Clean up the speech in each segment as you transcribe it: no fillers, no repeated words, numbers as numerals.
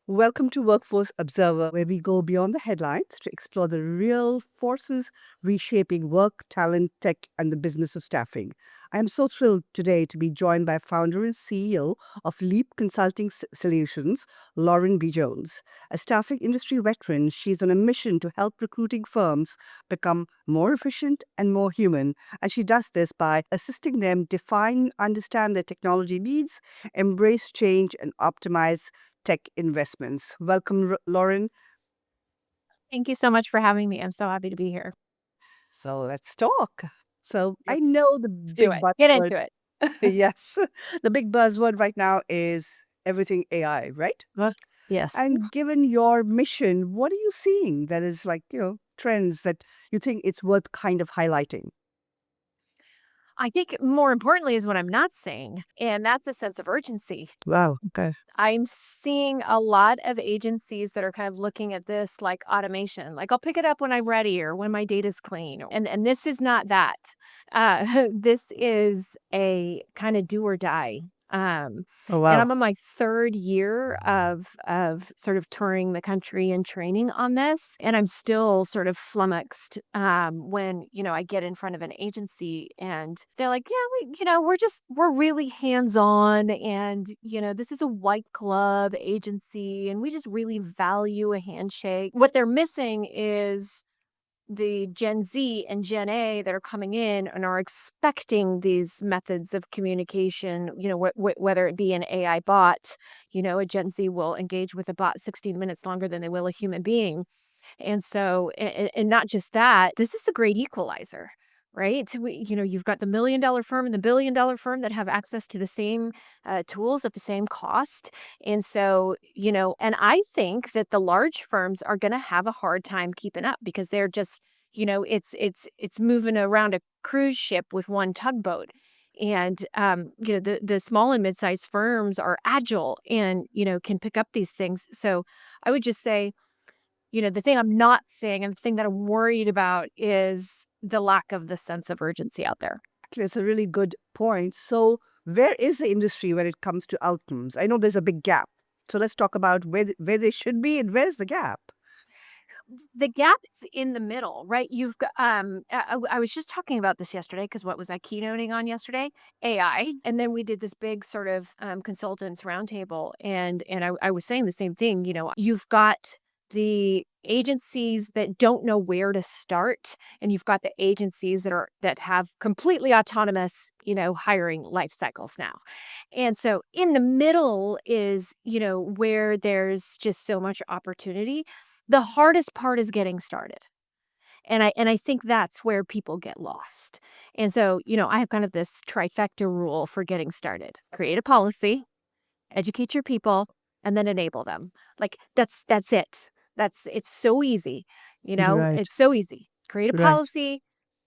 Welcome to Workforce Observer, where we go beyond the headlines to explore the real forces reshaping work, talent, tech, and the business of staffing. I am so thrilled today to be joined by founder and CEO of Leap Consulting Solutions, Lauren B. Jones. A staffing industry veteran, she's on a mission to help recruiting firms become more efficient and more human. And she does this by assisting them define, understand their technology needs, embrace change, and optimize tech investments. Welcome, Lauren. Thank you so much for having me. I'm so happy to be here. So let's talk. So I Let's know the let's do big it. Get buzzword, into it. yes, the big buzzword right now is everything AI, right? Uh, yes. And given your mission, what are you seeing that is like, trends that you think it's worth kind of highlighting? I think more importantly is what I'm not seeing, and that's a sense of urgency. Wow. Okay. I'm seeing a lot of agencies that are kind of looking at this like automation. Like I'll pick it up when I'm ready or when my data's clean. And this is not that. This is a kind of do or die. Um, Oh, and wow. I'm on my third year of sort of touring the country and training on this, and I'm still sort of flummoxed when I get in front of an agency and they're like, "Yeah, we're really hands on, and this is a white glove agency, and we just really value a handshake." What they're missing is the Gen Z and Gen A that are coming in and are expecting these methods of communication, whether it be an AI bot, a Gen Z will engage with a bot 16 minutes longer than they will a human being. And so, and not just that, this is the great equalizer, right? So you've got the $1 million firm and the $1 billion firm that have access to the same tools at the same cost. And so, and I think that the large firms are going to have a hard time keeping up because they're just, it's moving around a cruise ship with one tugboat. And the small and mid-sized firms are agile and can pick up these things. So I would just say, the thing I'm not seeing and the thing that I'm worried about is the lack of the sense of urgency out there. Actually, it's a really good point. So, where is the industry when it comes to outcomes? I know there's a big gap. So, let's talk about where they should be and where's the gap. The gap is in the middle, right? You've got, I was just talking about this yesterday because what was I keynoting on yesterday? AI. And then we did this big sort of consultants roundtable. And I was saying the same thing. You've got the agencies that don't know where to start, and you've got the agencies that have completely autonomous, hiring life cycles now. And so in the middle is, where there's just so much opportunity. The hardest part is getting started. And I think that's where people get lost. And so, I have kind of this trifecta rule for getting started. Create a policy, educate your people, and then enable them. Like that's it. It's so easy. Right, It's so easy. Create a right, policy,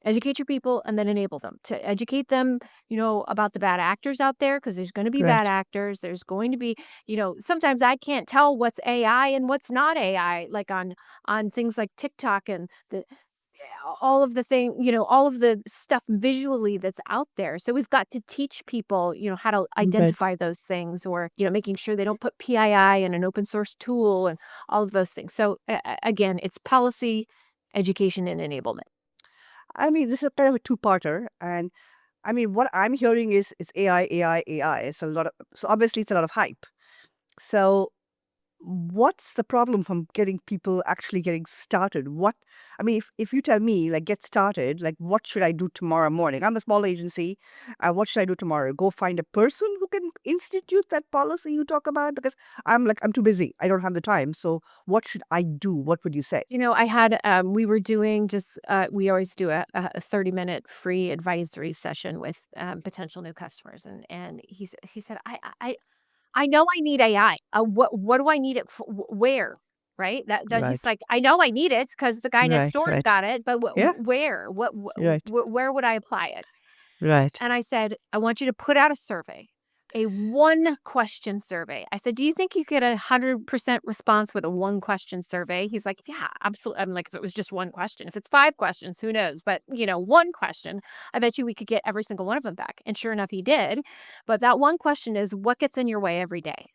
educate your people, and then enable them. To educate them, about the bad actors out there because there's going to be bad right. actors. There's going to be, sometimes I can't tell what's AI and what's not AI, like on things like TikTok and the all of the thing, all of the stuff visually that's out there. So we've got to teach people, how to Right. identify those things or, making sure they don't put PII in an open source tool and all of those things. So again, it's policy, education, and enablement. I mean, this is kind of a two-parter. And I mean, what I'm hearing is it's AI, AI, AI. It's a lot of, so obviously it's a lot of hype. So what's the problem from getting people actually getting started? I mean, if you tell me, like, get started, like, what should I do tomorrow morning? I'm a small agency. What should I do tomorrow? Go find a person who can institute that policy you talk about? Because I'm too busy. I don't have the time. So what should I do? What would you say? I had, we were doing just, we always do a 30-minute free advisory session with potential new customers. And he said, I know I need AI. What do I need it for? Where? Right? That he's Right. like, I know I need it because the guy next Right. door's Right. got it, but Yeah. where? Right. Where would I apply it? Right. And I said, I want you to put out a survey, a one question survey. I said, do you think you get 100% response with a one question survey? He's like, yeah, absolutely. I'm like, if it was just one question, if it's 5 questions, who knows? But, one question, I bet you we could get every single one of them back. And sure enough, he did. But that one question is, what gets in your way every day?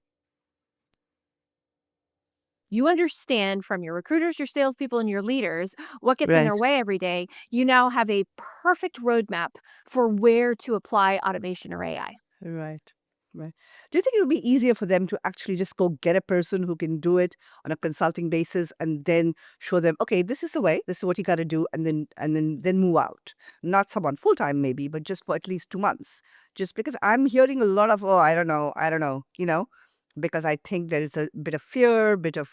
You understand from your recruiters, your salespeople, and your leaders what gets in Right. their way every day. You now have a perfect roadmap for where to apply automation or AI. Right. Right. Do you think it would be easier for them to actually just go get a person who can do it on a consulting basis and then show them, okay, this is the way, this is what you got to do, and then move out? Not someone full time maybe, but just for at least 2 months. Just because I'm hearing a lot of, oh, I don't know, because I think there is a bit of fear, bit of,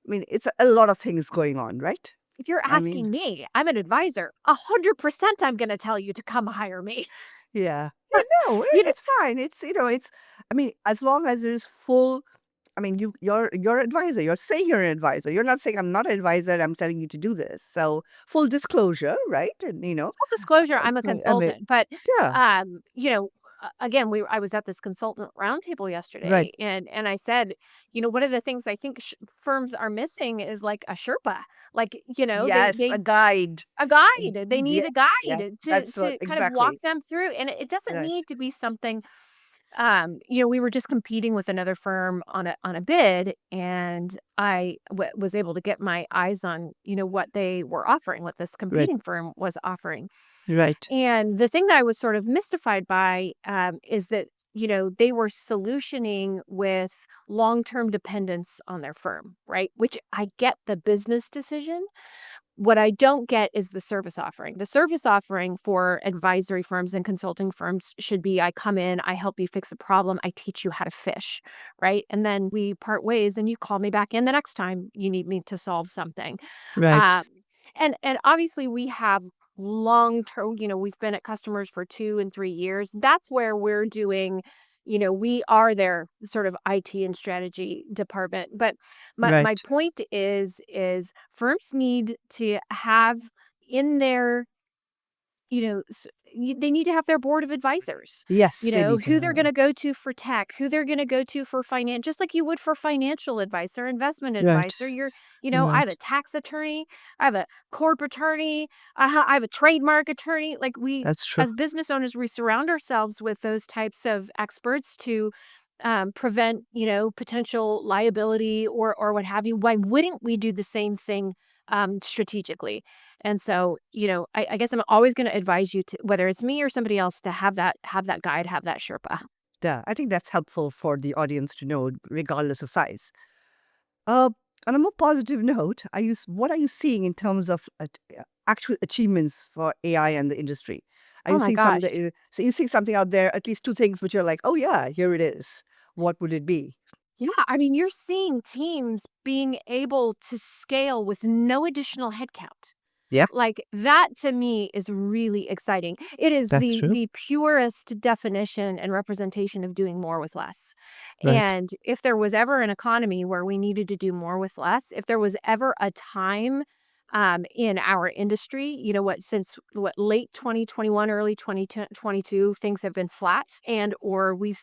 I mean, it's a lot of things going on, right? If you're I mean, asking me, I'm an advisor. 100% I'm going to tell you to come hire me. yeah. Yeah, no, you know, it's fine. It's, I mean, as long as there's full, I mean, you're an advisor. You're saying you're an advisor. You're not saying I'm not an advisor. I'm telling you to do this. So full disclosure, right? And full disclosure, it's I'm a like, I mean, consultant, but, yeah, again, I was at this consultant roundtable right. yesterday, and I said, one of the things I think firms are missing is like a Sherpa. Like, Yes, they a guide. a guide. They Yeah, need a yeah. guide to That's what kind of walk exactly. them through, and it doesn't Right, need to be something. We were just competing with another firm on a bid, and was able to get my eyes on what they were offering, what this right, competing firm was offering. right, And the thing that I was sort of mystified by is that they were solutioning with long term dependence on their firm, right? Which I get the business decision. What I don't get is the service offering. The service offering for advisory firms and consulting firms should be I come in, I help you fix a problem, I teach you how to fish, right? And then we part ways and you call me back in the next time you need me to solve something. right. Um, and obviously we have long term, we've been at customers for 2 and 3 years. That's where we're doing, we are their sort of IT and strategy department. But my Right. point is firms need to have in their they need to have their board of advisors, Yes, they need to who they're have. going to go to for tech, who they're going to go to for finance, just like you would for financial advice or investment Right, advisor. I have a right. tax attorney, I have a corp attorney, I have a trademark attorney. Like That's true. as business owners, we surround ourselves with those types of experts to prevent, potential liability or what have you. Why wouldn't we do the same thing strategically? And so, I guess I'm always going to advise you to, whether it's me or somebody else, to have that guide, have that Sherpa. Yeah, I think that's helpful for the audience to know, regardless of size. Uh, on a more positive note, what are you seeing in terms of actual achievements for AI and the industry? Are Oh you my seeing some gosh. that so you see something out there, at least two things, which you're like, oh yeah, here it is. What would it be? Yeah, I mean, you're seeing teams being able to scale with no additional headcount. Yeah, Like, that to me is really exciting. It is that's true. the purest definition and representation of doing more with less. Right, And if there was ever an economy where we needed to do more with less, if there was ever a time in our industry, since late 2021, early 2022, things have been flat, and or we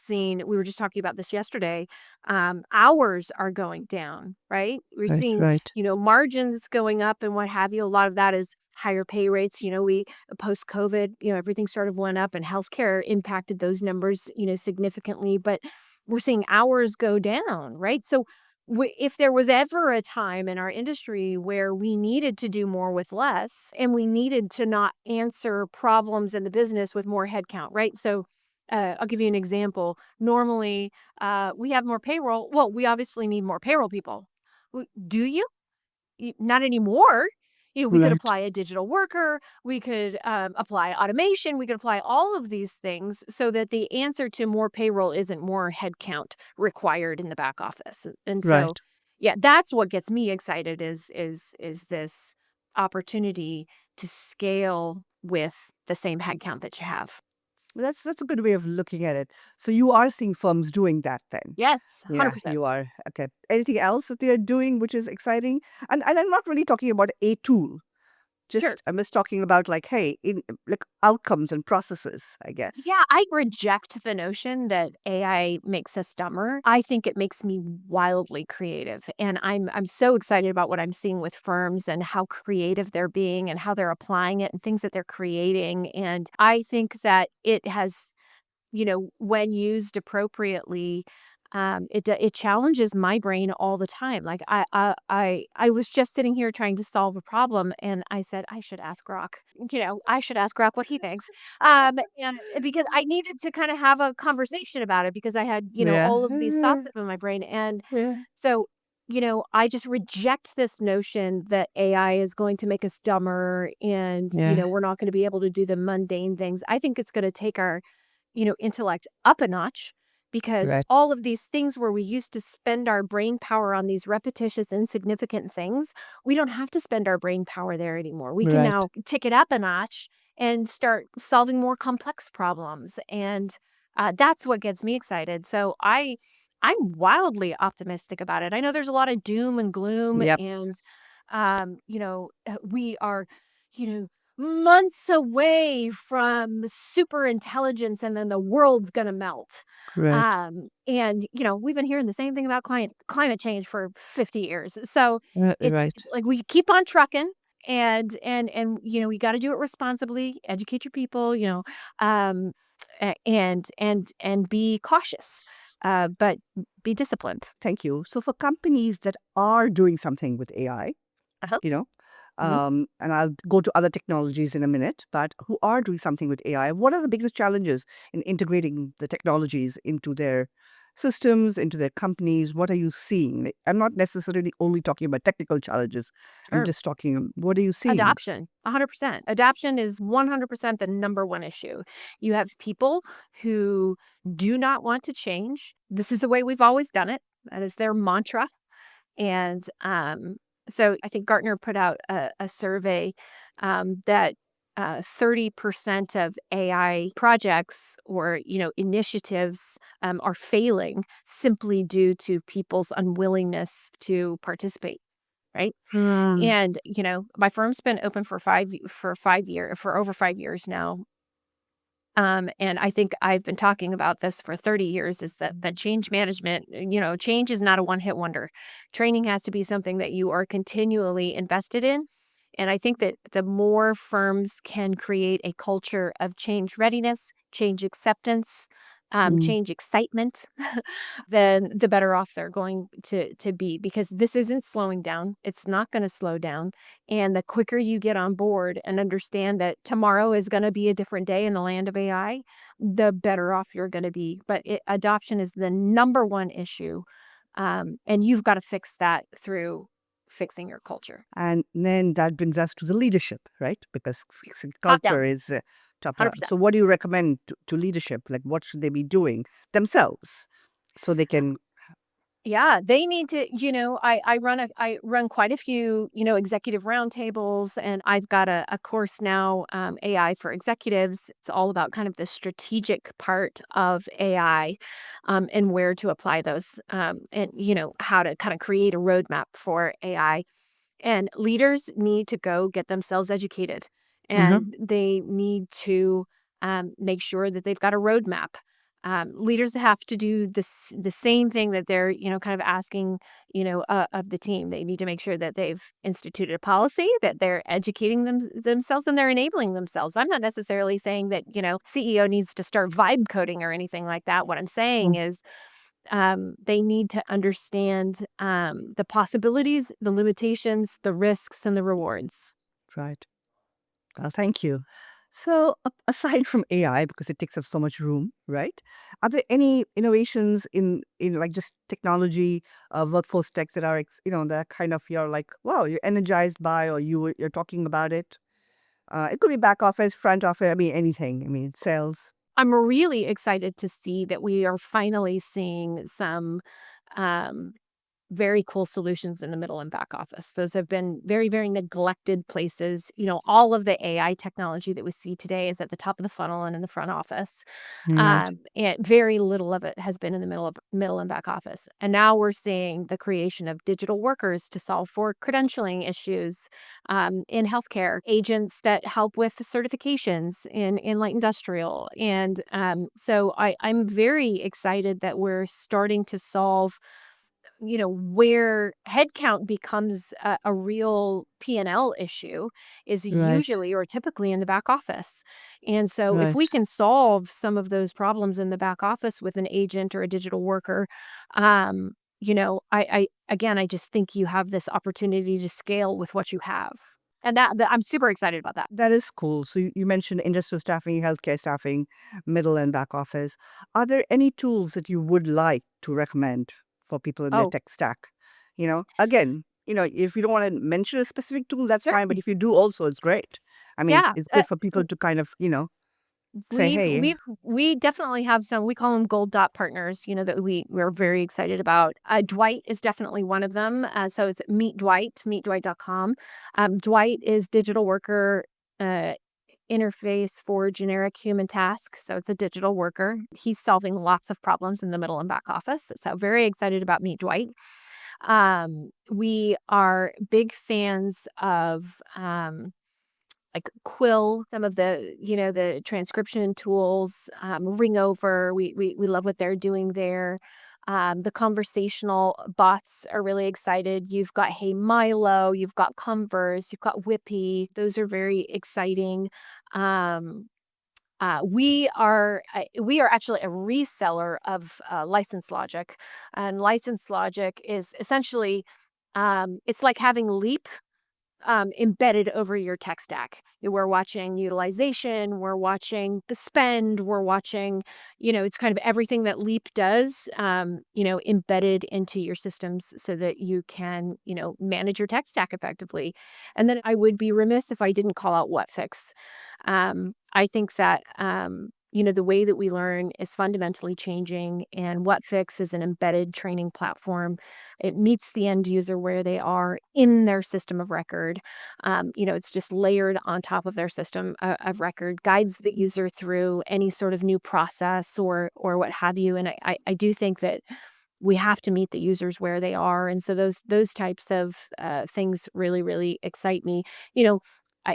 were just talking about this yesterday, hours are going down, right? We're right, seeing right, margins going up and what have you. A lot of that is higher pay rates. We post COVID, everything sort of went up and healthcare impacted those numbers, significantly. But we're seeing hours go down, right? So if there was ever a time in our industry where we needed to do more with less and we needed to not answer problems in the business with more headcount, right? So I'll give you an example. Normally, we have more payroll. Well, we obviously need more payroll people. Do you? Not anymore. We could right, apply a digital worker, we could apply automation, we could apply all of these things so that the answer to more payroll isn't more headcount required in the back office. And so, right. yeah, that's what gets me excited is this opportunity to scale with the same headcount that you have. Well, that's a good way of looking at it. So you are seeing firms doing that then. Yes, Yeah, 100%. you are. Okay. Anything else that they're doing which is exciting? And I'm not really talking about a tool. Sure. I'm just talking about like, hey, in like outcomes and processes, I guess. Yeah, I reject the notion that AI makes us dumber. I think it makes me wildly creative. And I'm so excited about what I'm seeing with firms and how creative they're being and how they're applying it and things that they're creating. And I think that it has, when used appropriately, It challenges my brain all the time. Like I was just sitting here trying to solve a problem, and I said I should ask Grok. I should ask Grok what he thinks. And because I needed to kind of have a conversation about it because I had Yeah. all of these thoughts up in my brain, and Yeah. so. I just reject this notion that AI is going to make us dumber and, Yeah. we're not going to be able to do the mundane things. I think it's going to take our intellect up a notch because Right. all of these things where we used to spend our brain power on these repetitious, insignificant things, we don't have to spend our brain power there anymore. We can Right. now tick it up a notch and start solving more complex problems. And that's what gets me excited. So I'm wildly optimistic about it. I know there's a lot of doom and gloom, Yep. and we are, you know, months away from super intelligence and then the world's gonna melt. Right. And we've been hearing the same thing about climate change for 50 years. So Right. it's like we keep on trucking and we got to do it responsibly, educate your people, um and be cautious. But be disciplined. Thank you. So for companies that are doing something with AI, Uh-huh. you know, Mhm. and I'll go to other technologies in a minute, but who are doing something with AI, what are the biggest challenges in integrating the technologies into their systems, into their companies? What are you seeing? Like, I'm not necessarily only talking about technical challenges. I'm Sure. just talking, what are you seeing? Adoption, 100%. Adoption is 100% the number one issue. You have people who do not want to change. This is the way we've always done it. That is their mantra. And so I think Gartner put out a survey that 30% of AI projects or initiatives are failing simply due to people's unwillingness to participate. Right. Hmm. And, my firm's been open for over 5 years now. And I think I've been talking about this for 30 years is that change management, change is not a one-hit wonder. Training has to be something that you are continually invested in. And I think that the more firms can create a culture of change readiness, change acceptance, Mm. change excitement, then the better off they're going to be because this isn't slowing down. It's not going to slow down. And the quicker you get on board and understand that tomorrow is going to be a different day in the land of AI, the better off you're going to be. But adoption is the number one issue. And you've got to fix that through fixing your culture. And then that brings us to the leadership, right? Because fixing Top culture down, is top down. 100%. So, what do you recommend to leadership? Like, what should they be doing themselves so they can? Yeah, they need to, I run quite a few, executive roundtables, and I've got a course now, AI for executives. It's all about kind of the strategic part of AI, and where to apply those, and how to kind of create a roadmap for AI. And leaders need to go get themselves educated, Mhm. and they need to make sure that they've got a roadmap. Leaders have to do the same thing that they're kind of asking of the team. They need to make sure that they've instituted a policy, that they're educating themselves, and they're enabling themselves. I'm not necessarily saying that CEO needs to start vibe coding or anything like that. What I'm saying Mm. is they need to understand the possibilities, the limitations, the risks, and the rewards. Right. Thank you. So, aside from AI, because it takes up so much room, right? Are there any innovations in like just technology, workforce tech that are that kind of you're like, wow, you're energized by, or you're talking about it? It could be back office, front office. I mean, anything. I mean, sales. I'm really excited to see that we are finally seeing some um, very cool solutions in the middle and back office. Those have been very, very neglected places. All of the AI technology that we see today is at the top of the funnel and in the front office. Right. And very little of it has been in the middle and back office. And now we're seeing the creation of digital workers to solve for credentialing issues in healthcare, agents that help with certifications in light industrial. And so I'm very excited that we're starting to solve where headcount becomes a real P&L issue is Right. usually or typically in the back office. And so if we Right. can solve some of those problems in the back office with an agent or a digital worker, um, I just think you have this opportunity to scale with what you have. And that I'm super excited about that. That is cool. So you mentioned industrial staffing, healthcare staffing, middle and back office. Are there any tools that you would like to recommend for people in their Oh, tech stack? Again, if you don't want to mention a specific tool, that's sure. fine. But if you do also, it's great. I mean, Yeah. it's good for people to kind of, say, We've hey, we've we definitely have some, we call them gold dot partners, that we're very excited about. Dwight is definitely one of them. So it's Meet Dwight, meetdwight.com. Dwight is digital worker uh, interface for generic human tasks. So it's a digital worker. He's solving lots of problems in the middle and back office. So very excited about Meet Dwight. We are big fans of like Quill, some of the transcription tools, Ringover. We love what they're doing there. The conversational bots are really excited. You've got Hey Milo, you've got Converse, you've got Whippy. Those are very exciting. Um, we are actually a reseller of License Logic, and License Logic is essentially it's like having Leap embedded over your tech stack. We're watching utilization, we're watching the spend, we're watching, it's kind of everything that Leap does, embedded into your systems so that you can, manage your tech stack effectively. And then I would be remiss if I didn't call out WhatFix. I think that, the way that we learn is fundamentally changing, and WhatFix is an embedded training platform. It meets the end user where they are in their system of record. It's just layered on top of their system of record, guides the user through any sort of new process or what have you. And I do think that we have to meet the users where they are, and so those types of things really really excite me. You know, I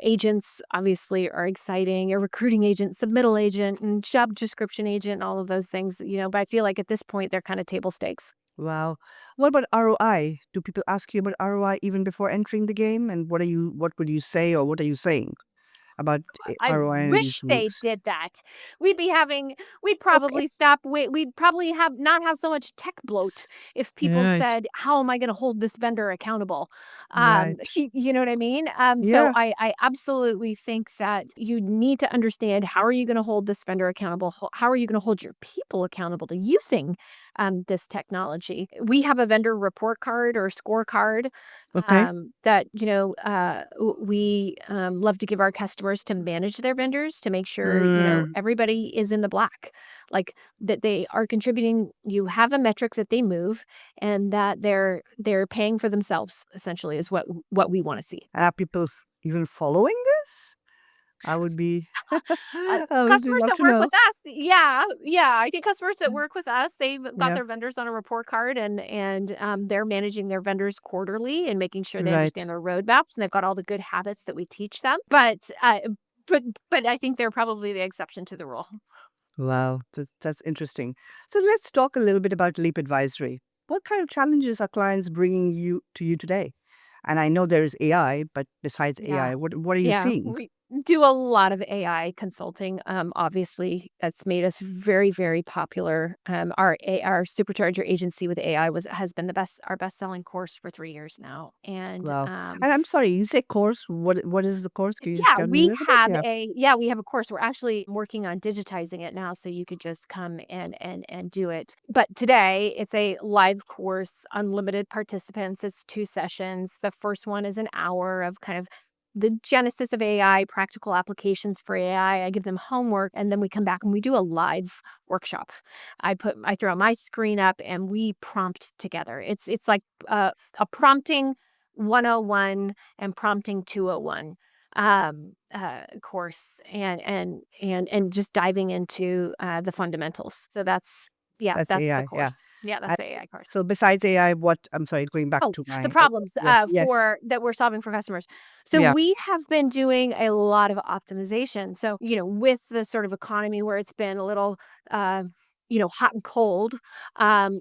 agents obviously are exciting, a recruiting agent, submittal agent, and job description agent, all of those things, but I feel like at this point they're kind of table stakes. wow. What about ROI? Do people ask you about ROI even before entering the game? And what would you say or what are you saying about I ROI and these wish they tools? did that. We'd Okay. probably stop, we'd probably have not have so much tech bloat if people Right. said, "How am I gonna hold this vendor accountable?" Right. You know what I mean? So Yeah. I absolutely think that you need to understand, how are you gonna hold this vendor accountable? How are you gonna hold your people accountable to using this technology? We have a vendor report card or scorecard Okay. that we love to give our customers to manage their vendors, to make sure Mm, everybody is in the black, like that they are contributing. You have a metric that they move, and that they're paying for themselves, essentially, is what we want to see. are people even following this? I would be, I would Customers love that to work with know. us, yeah, I think customers that work with us, they've got Yeah. their vendors on a report card, and they're managing their vendors quarterly and making sure they Right. understand their roadmaps, and they've got all the good habits that we teach them. But I think they're probably the exception to the rule. Wow. That's interesting. So let's talk a little bit about Leap Advisory. What kind of challenges are clients bringing you today? And I know there is AI, but besides Yeah. AI, what are you Yeah, seeing? we do a lot of AI consulting. Obviously, that's made us very, very popular. Our supercharger agency with AI has been our best selling course for 3 years now. And Wow. And I'm sorry, you say course. What is the course? Can you just yeah, tell me a little bit? Yeah. we have a course. We're actually working on digitizing it now, so you could just come and do it. But today it's a live course, unlimited participants. It's 2 sessions. The first one is an hour of kind of the genesis of AI, practical applications for AI. I give them homework, and then we come back and we do a live workshop. I throw my screen up and we prompt together. It's like a prompting 101 and prompting 201 course, and just diving into the fundamentals. So That's that's the AI. Yeah. course. Yeah, that's And the AI course. so besides AI, I'm sorry, going back Oh, to the my, problems yeah, yes. for that we're solving for customers. So Yeah. we have been doing a lot of optimization. So with the sort of economy where it's been a little uh, hot and cold.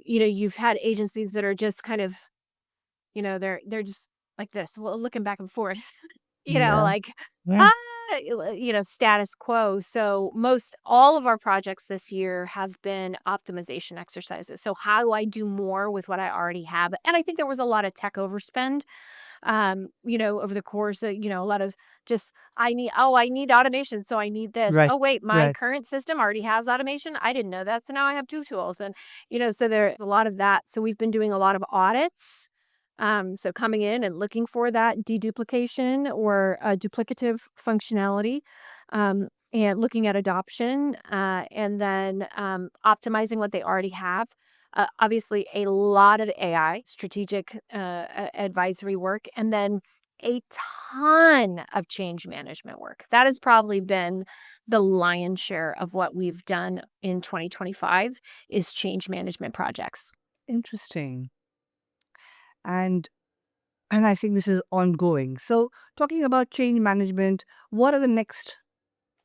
You've had agencies that are just kind of, they're just like this, well, looking back and forth, Yeah. like, Yeah. ah, status quo. So most all of our projects this year have been optimization exercises. So how do I do more with what I already have? And I think there was a lot of tech overspend, over the course of, a lot of just, I need automation. So I need this. Right. Oh, wait, my Right. current system already has automation. I didn't know that. So now I have two tools. And, so there's a lot of that. So we've been doing a lot of audits. So coming in and looking for that deduplication or duplicative functionality, and looking at adoption, and then optimizing what they already have. Obviously, a lot of AI, strategic advisory work, and then a ton of change management work. That has probably been the lion's share of what we've done in 2025 is change management projects. Interesting. And and I think this is ongoing. So talking about change management, what are the next,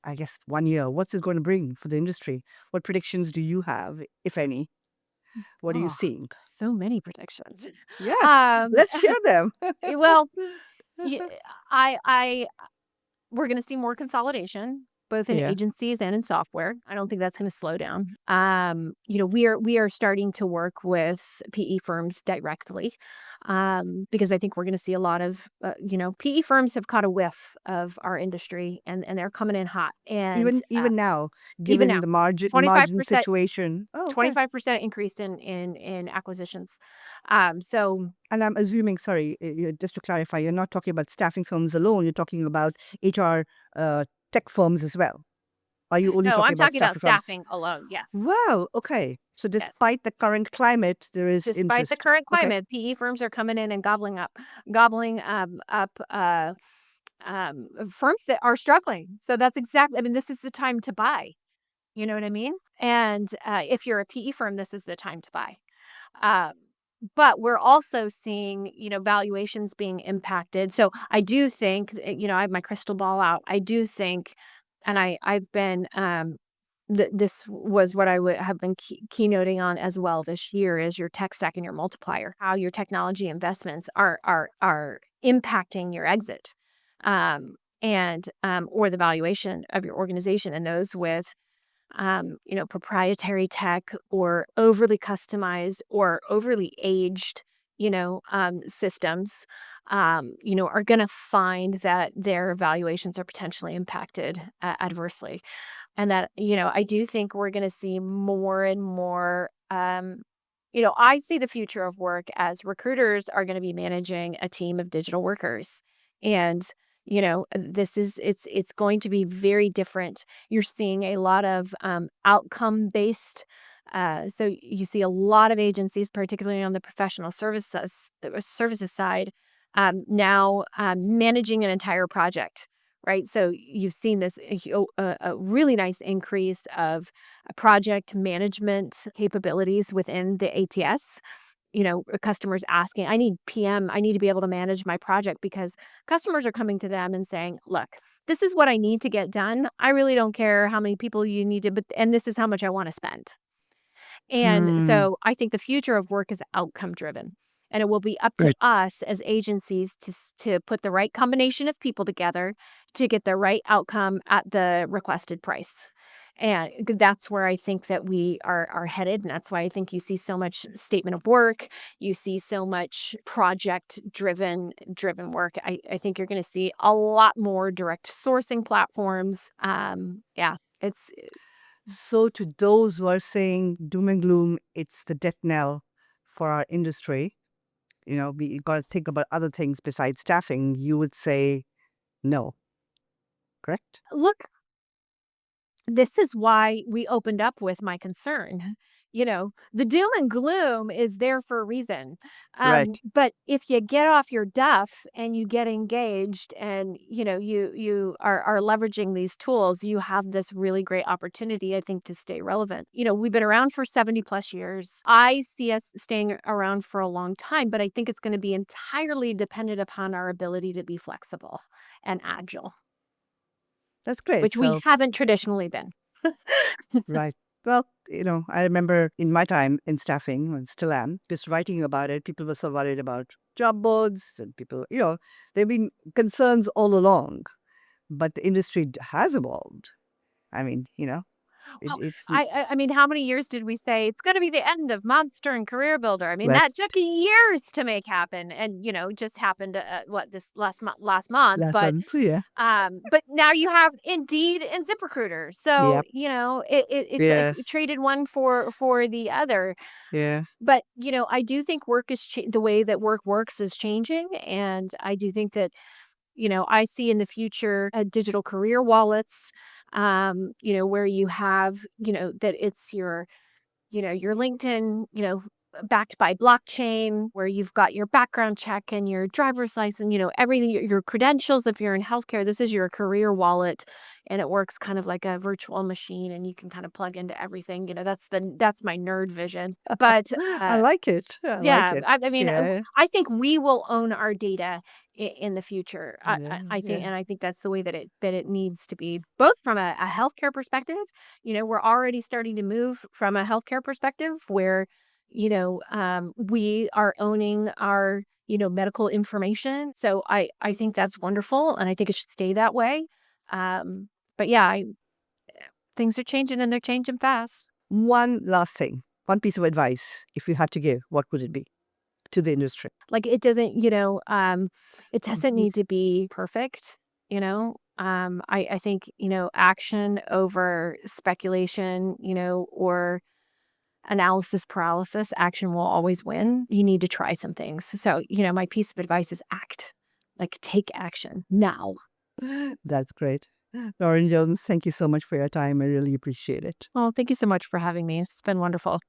I guess, 1 year? What's it going to bring for the industry? What predictions do you have, if any? What are you Oh, seeing? so many predictions. Yes, Um, let's hear them. well, y- I we're going to see more consolidation, both in Yeah. agencies and in software. I don't think that's going to slow down. We are starting to work with PE firms directly, because I think we're going to see a lot of, PE firms have caught a whiff of our industry, and they're coming in hot. And Even now, even given now, the margin 25%. situation. Oh, okay. 25% increase in acquisitions. So And I'm assuming, sorry, just to clarify, you're not talking about staffing firms alone. You're talking about HR tech firms as well. Are you only no, talking I'm about talking about staffing firms? staffing alone. Yes. Wow. Okay. So Yes. despite the current climate, there is Despite the interest. current Okay. climate, PE firms are coming in and gobbling up firms that are struggling. So that's exactly, I mean, this is the time to buy. You know what I mean? And if you're a PE firm, this is the time to buy. Um, but we're also seeing, valuations being impacted. So I do think, I have my crystal ball out. I do think, and I've been, this was what I would have been keynoting on as well this year is your tech stack and your multiplier, how your technology investments are impacting your exit, or the valuation of your organization, and those with proprietary tech or overly customized or overly aged, systems, are going to find that their valuations are potentially impacted adversely. And that, I do think we're going to see more and more. I see the future of work as recruiters are going to be managing a team of digital workers. And, it's going to be very different. You're seeing a lot of outcome based. So you see a lot of agencies, particularly on the professional services side, now managing an entire project. Right. So you've seen this a really nice increase of project management capabilities within the ATS. Customers asking, I need PM, I need to be able to manage my project because customers are coming to them and saying, look, this is what I need to get done. I really don't care how many people you need to, but, and this is how much I want to spend. And Hmm. so I think the future of work is outcome driven. And it will be up to Right. us as agencies to put the right combination of people together to get the right outcome at the requested price. And that's where I think that we are headed. And that's why I think you see so much statement of work. You see so much project driven work. I think you're going to see a lot more direct sourcing platforms. Yeah, it's So to those who are saying doom and gloom, it's the death knell for our industry. We got to think about other things besides staffing. You would say no, correct? look. This is why we opened up with my concern. The doom and gloom is there for a reason. Right. But if you get off your duff and you get engaged and you are leveraging these tools, you have this really great opportunity, I think, to stay relevant. We've been around for 70 plus years. I see us staying around for a long time, but I think it's going to be entirely dependent upon our ability to be flexible and agile, That's great. which we So, haven't traditionally been. right. Well, I remember in my time in staffing, and still am, just writing about it, people were so worried about job boards and people, there have been concerns all along, but the industry has evolved. I mean, Well, it's I mean, how many years did we say it's going to be the end of Monster and Career Builder? I mean, that last took years to make happen, and just happened. What this last month, last one. So yeah, but now you have Indeed and ZipRecruiter, so yep, it's like yeah, you traded one for the other. yeah. But I do think the way that work works is changing, and I do think that I see in the future digital career wallets, where you have, that it's your LinkedIn, backed by blockchain, where you've got your background check and your driver's license, everything, your credentials. If you're in healthcare, this is your career wallet, and it works kind of like a virtual machine, and you can kind of plug into everything. That's my nerd vision. But I like it. I like yeah, it. I mean, Yeah, I think we will own our data in the future. yeah, I think, yeah. and I think that's the way that it needs to be, both from a healthcare perspective. We're already starting to move from a healthcare perspective where, we are owning our medical information. So I think that's wonderful, and I think it should stay that way. Um, but yeah, things are changing, and they're changing fast. One last thing, one piece of advice, if you had to give, what would it be to the industry? Like, it doesn't Mhm. need to be perfect, you know? I think, action over speculation, or analysis paralysis, action will always win. You need to try some things. So, my piece of advice is act. Like, take action now. That's great. Lauren Jones, thank you so much for your time. I really appreciate it. Well, thank you so much for having me. It's been wonderful.